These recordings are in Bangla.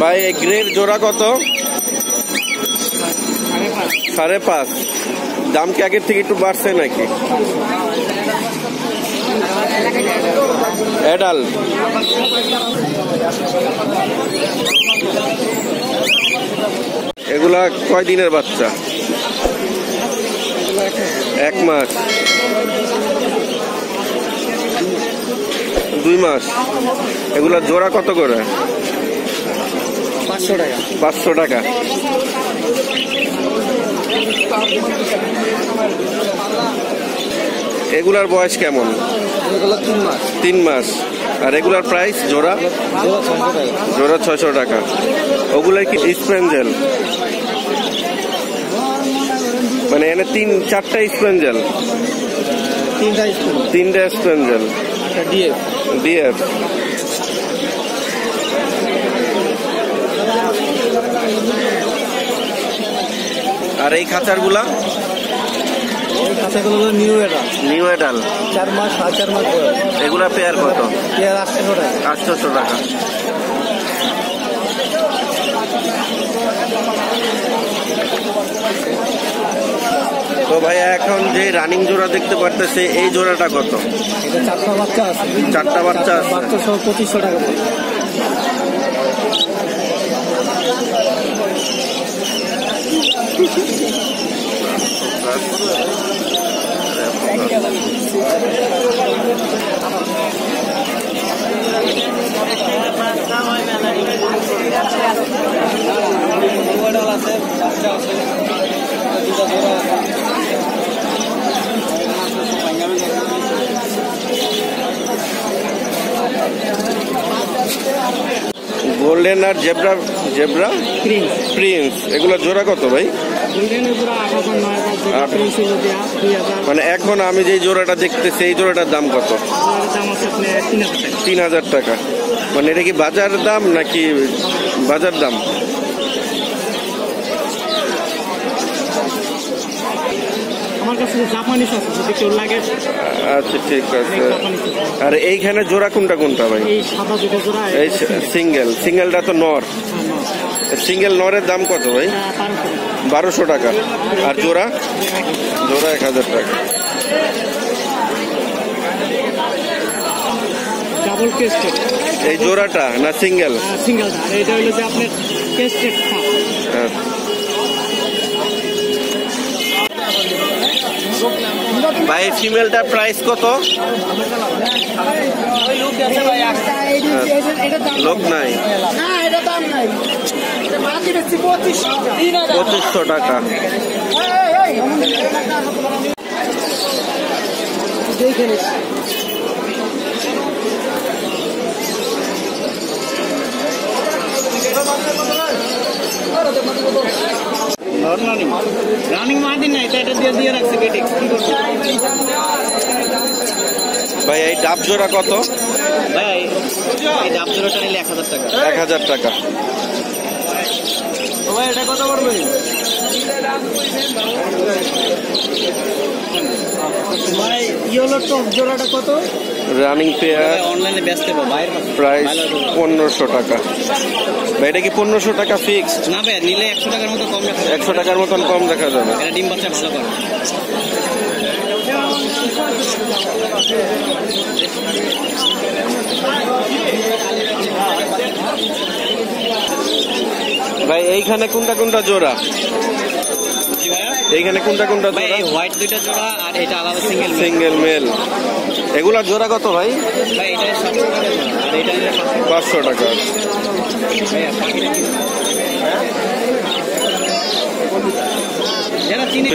ভাই এই গ্রের জোড়া কত? 5.5। দাম কি আগের থেকে একটু বাড়ছে নাকি? অ্যাডাল এগুলা কয় দিনের বাচ্চা? 1 মাস, 2 মাস। এগুলা জোড়া কত করে? 500 টাকা। 500 টাকা। এগুলার বয়স কেমন? 3 মাস। আর রেগুলার প্রাইস জোড়া? জোড়া 600 টাকা। ওগুলা কি স্প্যাঞ্জেল? মানে এনে 4টা স্প্যাঞ্জেল? 3টা স্প্যাঞ্জেল। ডিএফ। আর এই খাঁচারগুলা? নিউ এডাল 4 মাস 4 মাস। এগুলা পেয়ার কত? পেয়ার 800 টাকা। 800 টাকা। তো ভাই এখন যে রানিং জোড়া দেখতে পারতেছে এই জোড়াটা কত? এটা 4টা বাচ্চা আছে। 4টা বাচ্চা আছে। বাচ্চা সহ 2500 টাকা। গোল্ডেন আর জেব্রা প্রিন্স এগুলো জোড়া কত ভাই? মানে এখন আমি যে জোড়াটা দেখতেছি এই জোড়াটার দাম কত? 3000 টাকা। মানে এটা কি বাজার দাম নাকি বাজার দাম? আচ্ছা ঠিক আছে। আর এইখানে জোড়া কোনটা কোনটা ভাই? এই সিঙ্গেলটা তো নর। সিঙ্গেল নরের দাম কত ভাই? 1200 টাকা। আর জোড়া? জোড়া 1000 টাকা। এই জোড়াটা না সিঙ্গেল? ভাই ফিমেলটার প্রাইস কত? লোক নাই। 2500 টাকা। রানিং মাদিন নাই, এটা দিয়ে রাখছে কেটে। ভাই এই ডাব জোড়া কত? ভাই এই ডাব জোড়াটা নিলে 1000 টাকা। 1000 টাকা। ভাই এটা কত পড়বে? ভাই ইয়েলো টপ জোড়াটা কত? রানিং পেয়ার অনলাইনে বেচতে পাবো বাইরে। প্রাইস 1500 টাকা। ভাই এটা কি 1500 টাকা ফিক্সড? না ভাই নিলে 100 টাকার মতো কম রাখা। 100 টাকার মতন কম রাখা যাবে। এটা ডিম বাচ্চা ভালো করে। ভাই এইখানে কোনটা কোনটা জোড়া? এইখানে কোনটা কোনটা জোড়া? হোয়াইট দুইটা জোড়া আর এটা আলাদা সিঙ্গেল মেল। এগুলা জোড়া কত ভাই? ভাই এটা 700 টাকা আর এটা 500 টাকা। যারা চিনি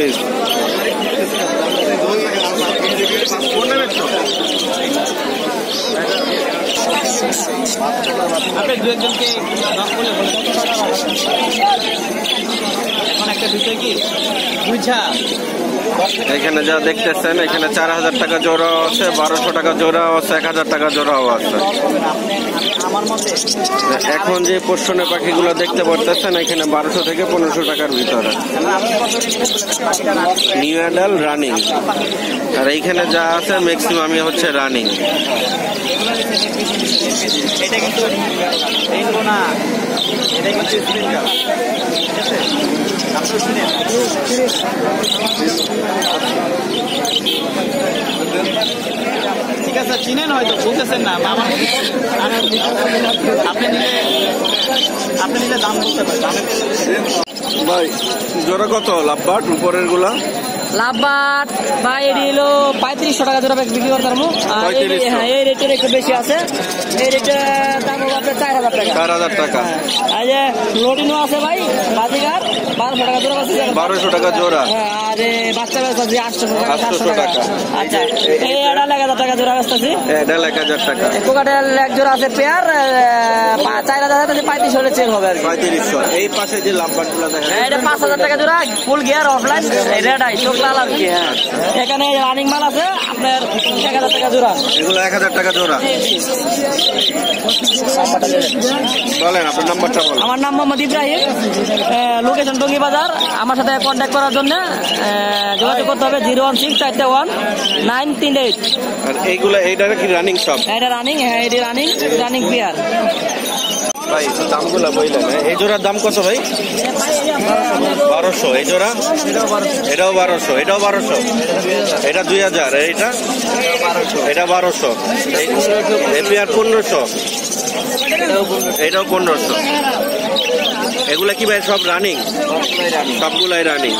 আপনি দু একজনকে এখন একটা বিষয় কি বুঝা এখানে যা দেখতেছেন এখানে 4000 টাকা জোড়াও আছে, 1200 টাকা জোড়াও আছে, 1000 টাকা জোড়াও আছে। আমার মতে এখন যে পোষণের পাখিগুলো দেখতে পারতেছেন এখানে 1200 থেকে 1500 টাকার ভিতরে নিউ অ্যাডাল রানিং। আর এইখানে যা আছে ম্যাক্সিমামই হচ্ছে রানিং। এটা কিন্তু রেইনবো না, এটা কিন্তু স্প্রিং কালার, ঠিক আছে? আপনি শুনেন ঠিক আছে, চিনেন হয়তো, বুঝতেছেন না। আপনি নিলে দাম বলতে পারেন ভাই। জোড়া কত লাভবাট উপরের গুলা? লাভবাট ভাই এটি হলো 3500 টাকা জোড়া বিক্রি করতাম। হ্যাঁ, এই রেটের একটু বেশি আছে। এই রেটের দাম হলো আপনার 4000 টাকা। 4000 টাকা। আর যে লোডিনো আছে ভাই বাজিগার 1200 টাকা জোড়া আছে। 1200 টাকা জোড়া। আর বাচ্চা ব্যস্ত আছে 800 টাকা 800 টাকা। আচ্ছা, এই এটা 1000 টাকা জোড়া ব্যস্ত আছে। এটা 1000 টাকা। কোকাটেল এক জোড়া আছে পেয়ার 4000 থেকে 3500 হলে সেল হবে আর কি। 3500। এই পাশে যে লাভবাট গুলা দেখেন এটা 5000 টাকা জোড়া, ফুল গিয়ার অফলাইন রেডাই চোখ লাল আর কি। হ্যাঁ, এখানে রানিং মাল আছে আপনার 1000 টাকা জোড়া। এগুলো 1000 টাকা জোড়া। বলেন আপনার নাম্বারটা বলেন। আমার নাম মোহাম্মদ ইব্রাহিম, লোকেশন টঙ্গী বাজার। আমার সাথে কন্ট্যাক্ট করার জন্য যোগাযোগ করতে হবে 016419338। আর এইটা কি রানিং সব? এটা রানিং। হ্যাঁ, এটি রানিং পেয়ার। ভাই দামগুলা বললেন, এই জোড়ার দাম কত ভাই? 1200। এই জোড়া এটাও 1200, এটাও 1200, এটা 2000, এটা 1200, এই পেয়ার 1500, এটাও 1500। এগুলা কি ভাই সব রানিং? সবগুলাই রানিং।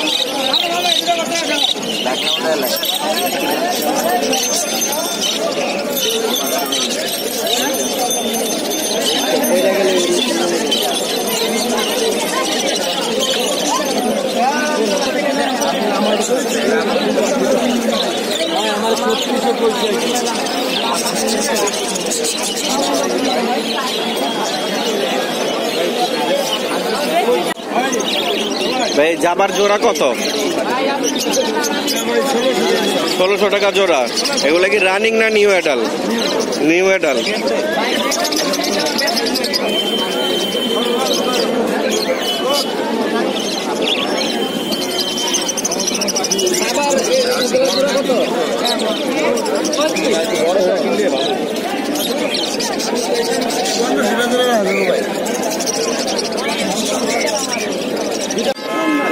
ভাই জাবার জোড়া কত? 1600 টাকা জোড়া। এগুলা কি রানিং না নিউ অ্যাডাল? নিউ অ্যাডাল।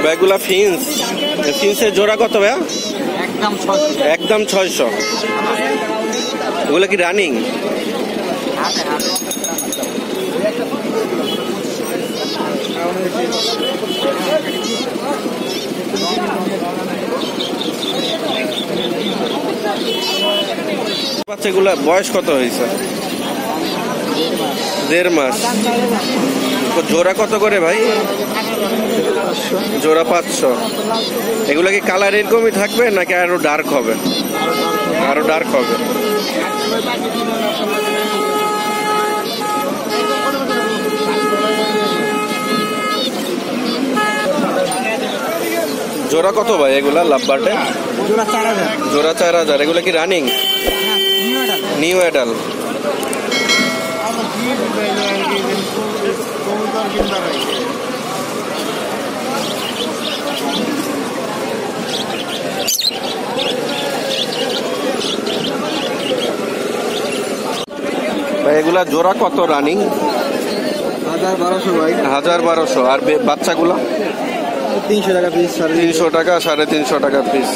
ব্যাগুলা ফিন্সের জোড়া কত ভাইয়া? একদম 600। এগুলো কি রানিং? বাচ্চাগুলা বয়স কত হয়েছে? 1.5 মাস। জোড়া কত করে ভাই? জোড়া 500। এগুলো কি কালার এরকমই থাকবে নাকি আরো ডার্ক হবে? আরো ডার্ক হবে। জোড়া কত ভাই এগুলা লাভবার্ডে? জোড়া 4000। এগুলো কি রানিং? New adult. এগুলা জোড়া কত রানিং? 1200 ভাই। 1200। আর বাচ্চাগুলা 300 টাকা পিস। 300 টাকা, 350 টাকা পিস।